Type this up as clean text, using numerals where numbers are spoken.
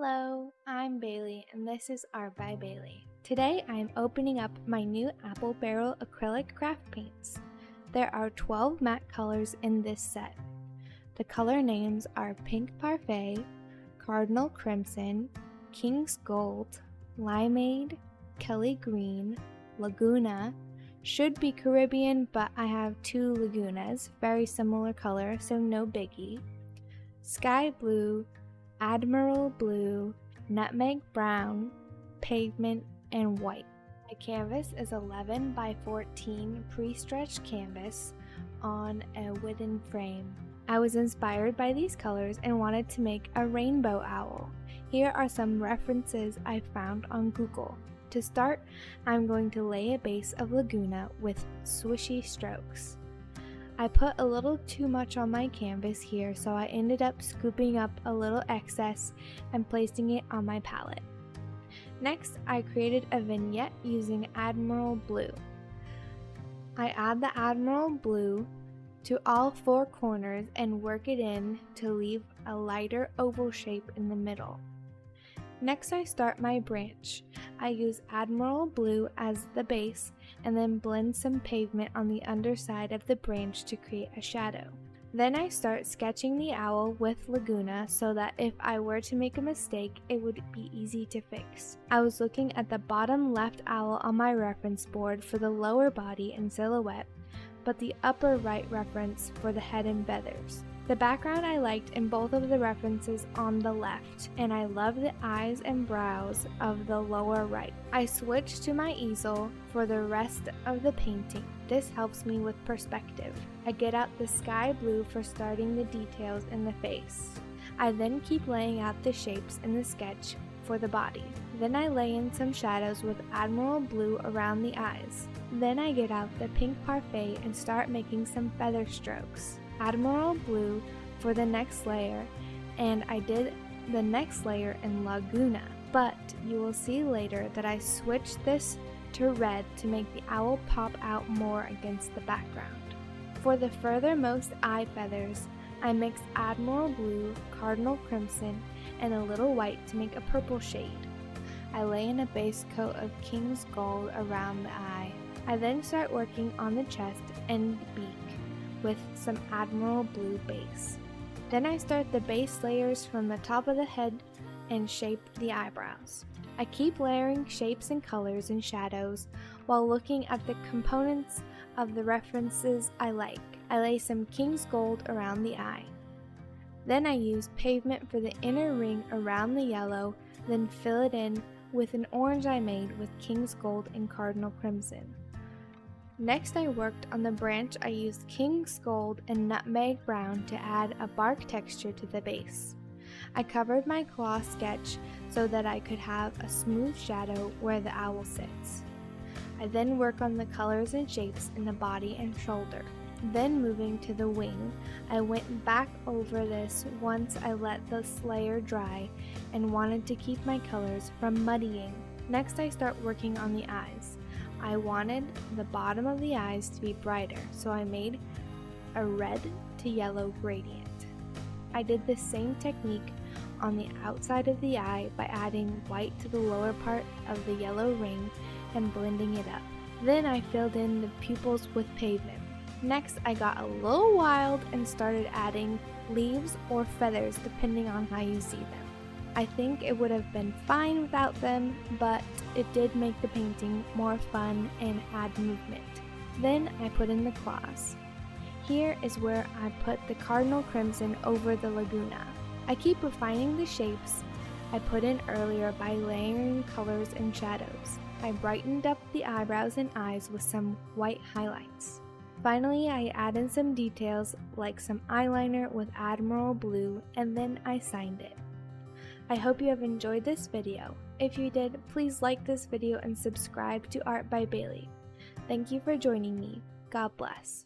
Hello, I'm Bailey and this is Art by Bailey. Today I am opening up my new Apple Barrel acrylic craft paints. There are 12 matte colors in this set. The color names are Pink Parfait, Cardinal Crimson, King's Gold, Limeade, Kelly Green, Laguna, should be Caribbean but I have two Lagunas, very similar color so no biggie, Sky Blue, Admiral Blue, Nutmeg Brown, Pavement, and White. My canvas is 11 by 14 pre-stretched canvas on a wooden frame. I was inspired by these colors and wanted to make a rainbow owl. Here are some references I found on Google. To start, I'm going to lay a base of Laguna with swishy strokes. I put a little too much on my canvas here, so I ended up scooping up a little excess and placing it on my palette. Next, I created a vignette using Admiral Blue. I add the Admiral Blue to all four corners and work it in to leave a lighter oval shape in the middle. Next, I start my branch. I use Admiral Blue as the base and then blend some pavement on the underside of the branch to create a shadow. Then I start sketching the owl with Laguna so that if I were to make a mistake, it would be easy to fix. I was looking at the bottom left owl on my reference board for the lower body and silhouette, but the upper right reference for the head and feathers. The background I liked in both of the references on the left, and I love the eyes and brows of the lower right. I switched to my easel for the rest of the painting. This helps me with perspective. I get out the sky blue for starting the details in the face. I then keep laying out the shapes in the sketch for the body. Then I lay in some shadows with Admiral Blue around the eyes. Then I get out the Pink Parfait and start making some feather strokes. Admiral Blue for the next layer, and I did the next layer in Laguna, but you will see later that I switched this to red to make the owl pop out more against the background. For the furthermost eye feathers, I mixed Admiral Blue, Cardinal Crimson, and a little white to make a purple shade. I lay in a base coat of King's Gold around the eye. I then start working on the chest and beak with some Admiral Blue base. Then I start the base layers from the top of the head and shape the eyebrows. I keep layering shapes and colors and shadows while looking at the components of the references I like. I lay some King's Gold around the eye. Then I use pavement for the inner ring around the yellow, then fill it in with an orange I made with King's Gold and Cardinal Crimson. Next I worked on the branch. I used King's Gold and Nutmeg Brown to add a bark texture to the base. I covered my cloth sketch so that I could have a smooth shadow where the owl sits. I then work on the colors and shapes in the body and shoulder. Then moving to the wing, I went back over this once I let this layer dry and wanted to keep my colors from muddying. Next I start working on the eyes. I wanted the bottom of the eyes to be brighter, so I made a red to yellow gradient. I did the same technique on the outside of the eye by adding white to the lower part of the yellow ring and blending it up. Then I filled in the pupils with pavement. Next I got a little wild and started adding leaves or feathers depending on how you see them. I think it would have been fine without them, but it did make the painting more fun and add movement. Then I put in the claws. Here is where I put the Cardinal Crimson over the Laguna. I keep refining the shapes I put in earlier by layering colors and shadows. I brightened up the eyebrows and eyes with some white highlights. Finally, I added some details like some eyeliner with Admiral Blue, and then I signed it. I hope you have enjoyed this video. If you did, please like this video and subscribe to Art by Bailey. Thank you for joining me. God bless.